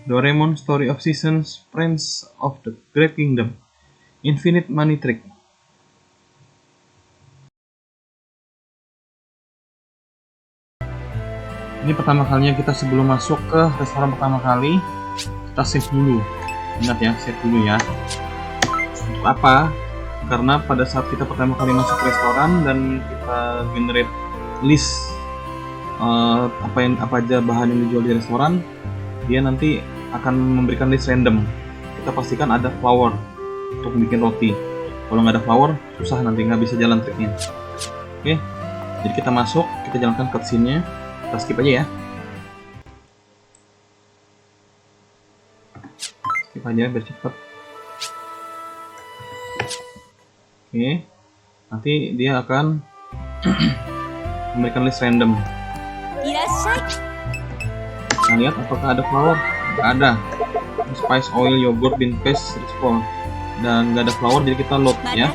Doraemon Story of Seasons, Friends of the Great Kingdom, Infinite Money Trick. Ini pertama kalinya kita sebelum masuk ke restoran pertama kali, kita save dulu. Ingat ya, save dulu ya. Untuk apa? Karena pada saat kita pertama kali masuk restoran dan kita generate list apa aja bahan yang dijual di restoran, dia nanti akan memberikan list random. Kita pastikan ada flour untuk bikin roti. Kalau nggak ada flour, susah nanti, nggak bisa jalan triknya. Oke, jadi kita masuk, kita jalankan cutscene-nya. Kita skip aja ya. Skip aja biar cepet. Oke, nanti dia akan memberikan list random. Kita lihat apakah ada flour. Nggak ada. Spice, oil, yogurt, bean paste, rich flour. Dan nggak ada flour, jadi kita load ya.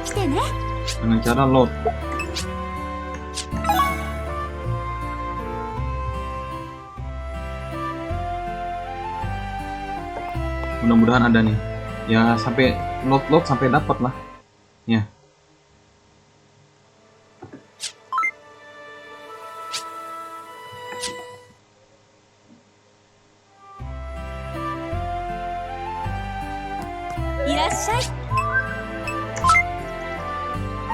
Dengan cara load. Mudah-mudahan ada nih. Ya sampai load sampai dapat lah. Ya.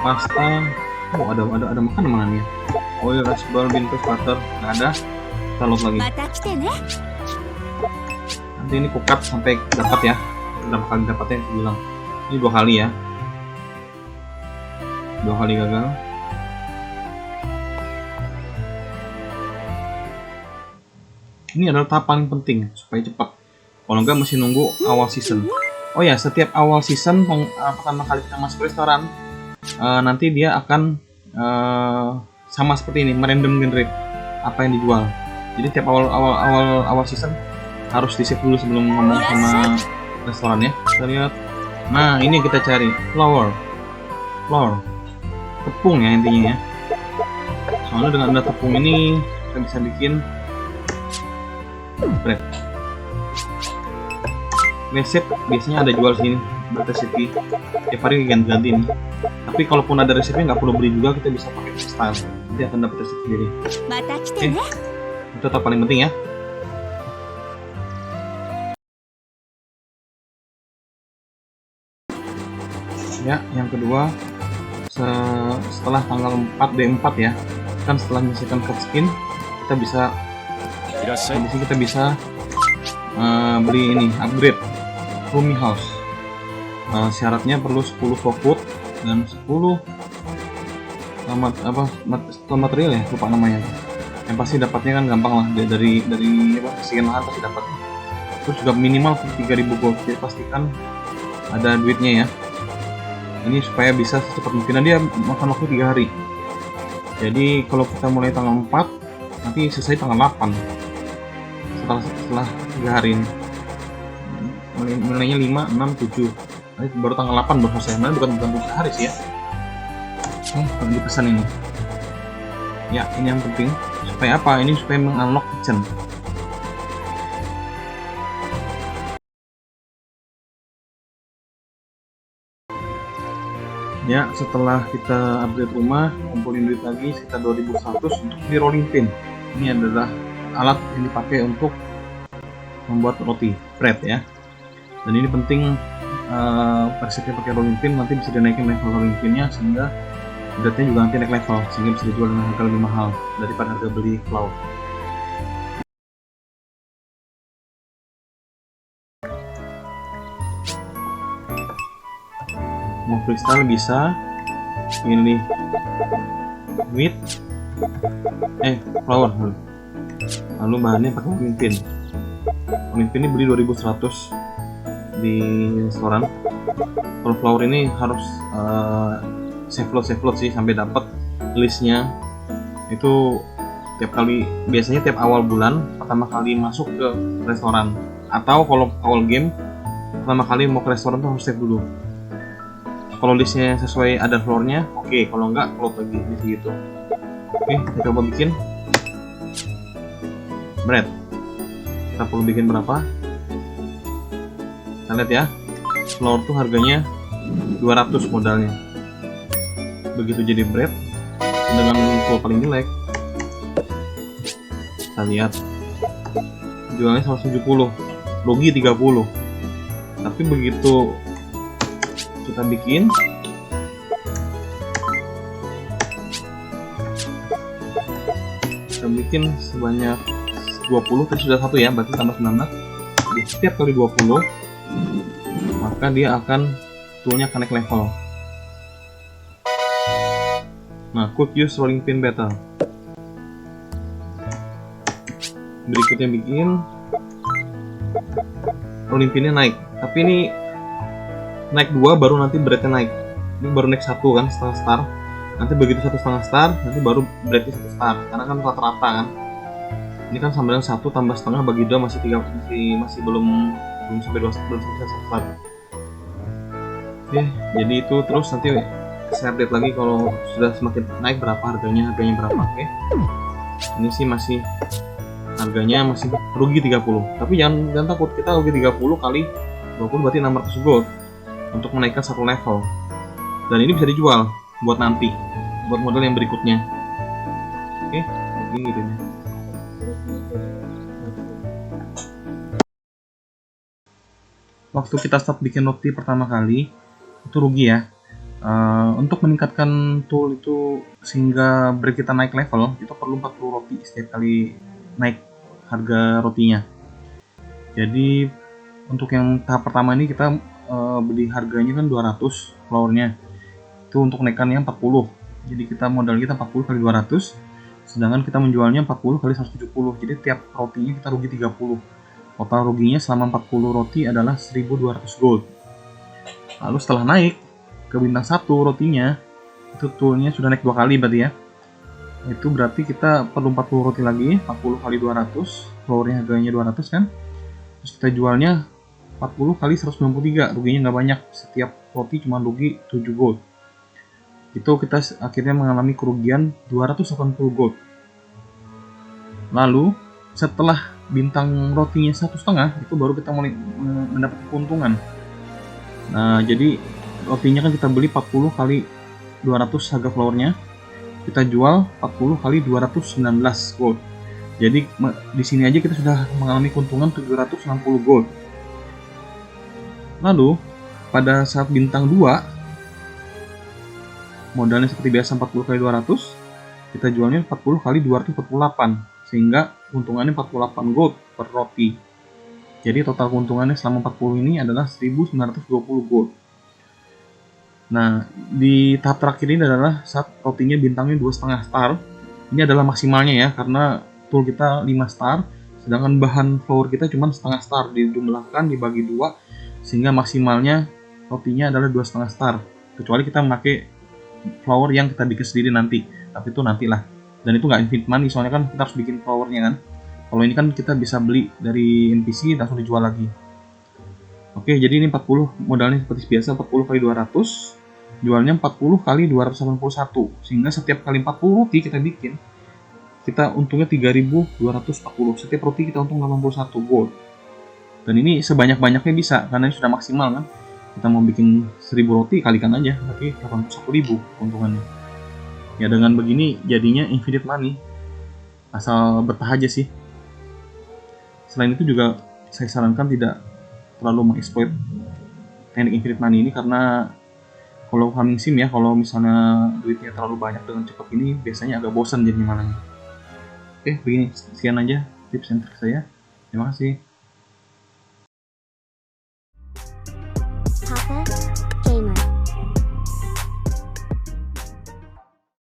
Pasta, oh ada makanannya. Oil, rice ball, bean paste, butter, nggak ada. Kita load lagi. Nanti ini kukat sampai dapat ya. Berapa kali dapatnya aku bilang. Ini 2 kali ya. 2 kali gagal. Ini adalah tahap paling penting supaya cepat. Kalau nggak mesti nunggu awal season. Oh ya, setiap awal season pertama kali kita masuk restoran, nanti dia akan sama seperti ini, merandom generate apa yang dijual. Jadi tiap awal season harus di save dulu sebelum ngomong sama restoran ya. Kita lihat. Nah, ini yang kita cari, flour, tepung ya intinya ya. Soalnya dengan ada tepung ini kita bisa bikin bread. Resep biasanya ada jual sini, resipi tiap hari ganti-ganti nih. Tapi kalaupun ada resepnya nggak perlu beli juga, kita bisa pakai style, nanti akan dapat resep sendiri. Oke, itu tahap paling penting ya. Ya, yang kedua setelah tanggal 4 D4 ya, kan setelah menyelesaikan cutscene kita bisa di sini kita bisa beli ini upgrade Rumi House. Syaratnya perlu 10 food dan 10 material ya, lupa namanya. Yang pasti dapatnya kan gampang lah, dari sekian lahan pasti dapat. Terus juga minimal 3000 gold, jadi pastikan ada duitnya ya. Ini supaya bisa secepat mungkin. Dia makan waktu 3 hari. Jadi kalau kita mulai tanggal 4, nanti selesai tanggal 8. Setelah 3 hari ini. Nilainya 5, 6, 7. Nanti baru tanggal 8 baru selesai. Mana bukan 3 hari sih ya. Kalau dipesan ini. Ya, ini yang penting. Supaya apa? Ini supaya mengunlock kitchen. Ya, setelah kita upgrade rumah, kumpulin duit lagi sekitar 2100 untuk beli rolling pin. Ini adalah alat yang dipakai untuk membuat roti, bread ya. Dan ini penting, resepnya pakai rolling pin, nanti bisa dinaikin level rolling pinnya sehingga breadnya juga nanti naik level, sehingga bisa dijual dengan harga lebih mahal daripada harga beli flour. Mau freestyle bisa ini wheat flour, lalu bahannya pakai rolling pin. Rolling pin ini beli 2100 di restoran. Kalau flour ini harus save load sih sampai dapat listnya. Itu tiap kali, biasanya tiap awal bulan pertama kali masuk ke restoran, atau kalau awal game pertama kali mau ke restoran tuh harus save dulu. Kalau listnya sesuai ada floornya, oke. Kalau enggak, load lagi gitu. Oke, kita coba bikin bread. Kita perlu bikin berapa? Kita lihat ya, flower tuh harganya 200 modalnya. Begitu jadi bread dengan floor paling jelek, kita lihat jualnya 170, rugi 30. Tapi begitu kita bikin, sebanyak 20, tadi sudah satu ya, berarti tambah 19. Jadi setiap kali 20 maka dia akan toolnya akan naik level. Nah, quick use rolling pin battle. Berikutnya bikin rolling pinnya naik, tapi ini naik 2 baru nanti breadnya naik. Ini baru naik 1 kan, setengah star. Nanti begitu 1,5 star, nanti baru breadnya 1 star. Karena kan rata-rata kan. Ini kan sama dengan 1 tambah setengah bagi 2 masih 3, masih belum sampai 2 belum sampai 1 star. Oke, jadi itu terus nanti saya update lagi kalau sudah semakin naik berapa harganya berapa. Oke. Ini sih masih harganya masih rugi 30. Tapi jangan takut, kita rugi 30 kali 20 berarti 600 gold untuk menaikkan satu level. Dan ini bisa dijual buat nanti, buat model yang berikutnya. Oke, ini gitu ya. Waktu kita start bikin roti pertama kali itu rugi ya. Untuk meningkatkan tool itu sehingga bread kita naik level, kita perlu 40 roti setiap kali naik harga rotinya. Jadi untuk yang tahap pertama ini kita beli harganya kan 200 flournya. Itu untuk naikannya 40. Jadi kita modal kita 40 kali 200, sedangkan kita menjualnya 40 kali 170. Jadi tiap rotinya kita rugi 30. Total ruginya selama 40 roti adalah 1200 gold. Lalu setelah naik ke bintang 1 rotinya, itu toolnya sudah naik 2 kali berarti ya. Itu berarti kita perlu 40 roti lagi, 40 kali 200, flournya harganya 200 kan. Terus kita jualnya 40 kali 193, ruginya nggak banyak, setiap roti cuma rugi 7 gold. Itu kita akhirnya mengalami kerugian 280 gold. Lalu setelah bintang rotinya 1,5, itu baru kita mulai mendapat keuntungan. Nah, jadi rotinya kan kita beli 40 kali 200 harga flournya, kita jual 40 kali 219 gold. Jadi di sini aja kita sudah mengalami keuntungan 760 gold. Lalu pada saat bintang 2, modalnya seperti biasa 40 kali 200, kita jualnya 40 kali 248, sehingga keuntungannya 48 gold per roti. Jadi total keuntungannya selama 40 ini adalah 1920 gold. Nah, di tahap terakhir ini adalah saat rotinya bintangnya 2,5 star. Ini adalah maksimalnya ya, karena tool kita 5 star, sedangkan bahan flour kita cuma setengah star, dijumlahkan dibagi 2, sehingga maksimalnya rotinya adalah 2,5 star. Kecuali kita memakai flour yang kita bikin sendiri nanti, tapi itu nantilah. Dan itu nggak infinite money, soalnya kan kita harus bikin flournya kan. Kalau ini kan kita bisa beli dari NPC langsung dijual lagi. Oke, jadi ini 40 modalnya seperti biasa, 40 kali 200, jualnya 40 kali 281, sehingga setiap kali 40 roti kita bikin, kita untungnya 3240. Setiap roti kita untung 81 gold. Dan ini sebanyak-banyaknya bisa, karena ini sudah maksimal kan. Kita mau bikin 1000 roti, kalikan aja, berarti 81.000 keuntungannya. Ya dengan begini jadinya infinite money, asal betah aja sih. Selain itu juga saya sarankan tidak terlalu mengeksploit teknik infinite money ini, karena kalau farming sim ya, kalau misalnya duitnya terlalu banyak dengan cepat ini biasanya agak bosan jadinya malahnya. Oke, begini sekian aja tips and trik saya. Terima kasih.